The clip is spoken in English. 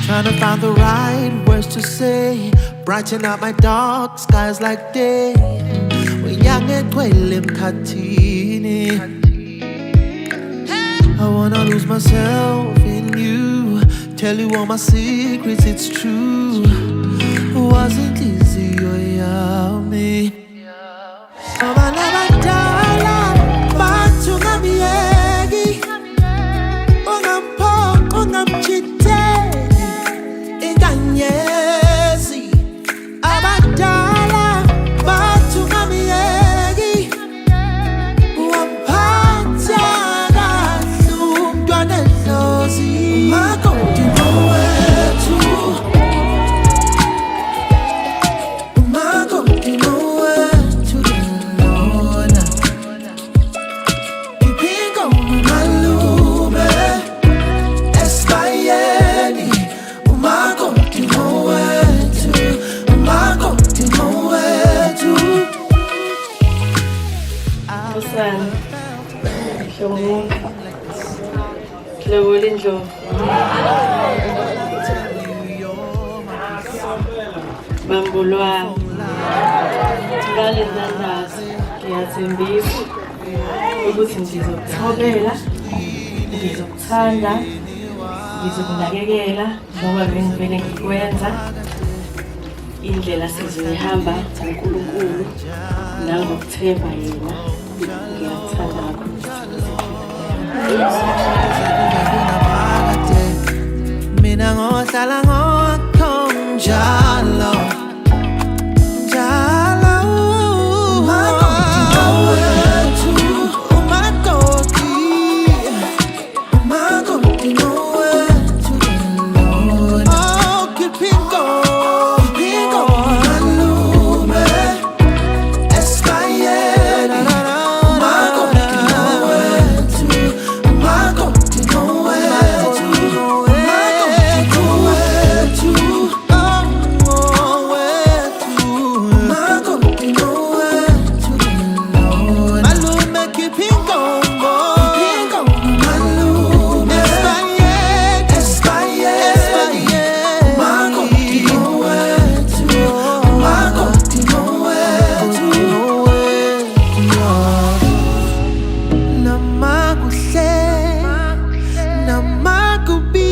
Trying to find the right words to say, brighten up my dark skies like day. I wanna lose myself in you, tell you all my secrets, it's true. Wasn't easy, oh yeah, me. Bambulwa ngale nandazi ngiyathembisa ukuthi ngizokuthobela, ngizokuthanda, ngizokunakekela njengoba bengivele ngikwenza. Indlela sizoyihamba uNkulunkulu nangokuthemba yena. Ngiyakuthanda kakhulu. Mina ngohlala ngokho njalo namakuhle namakubi.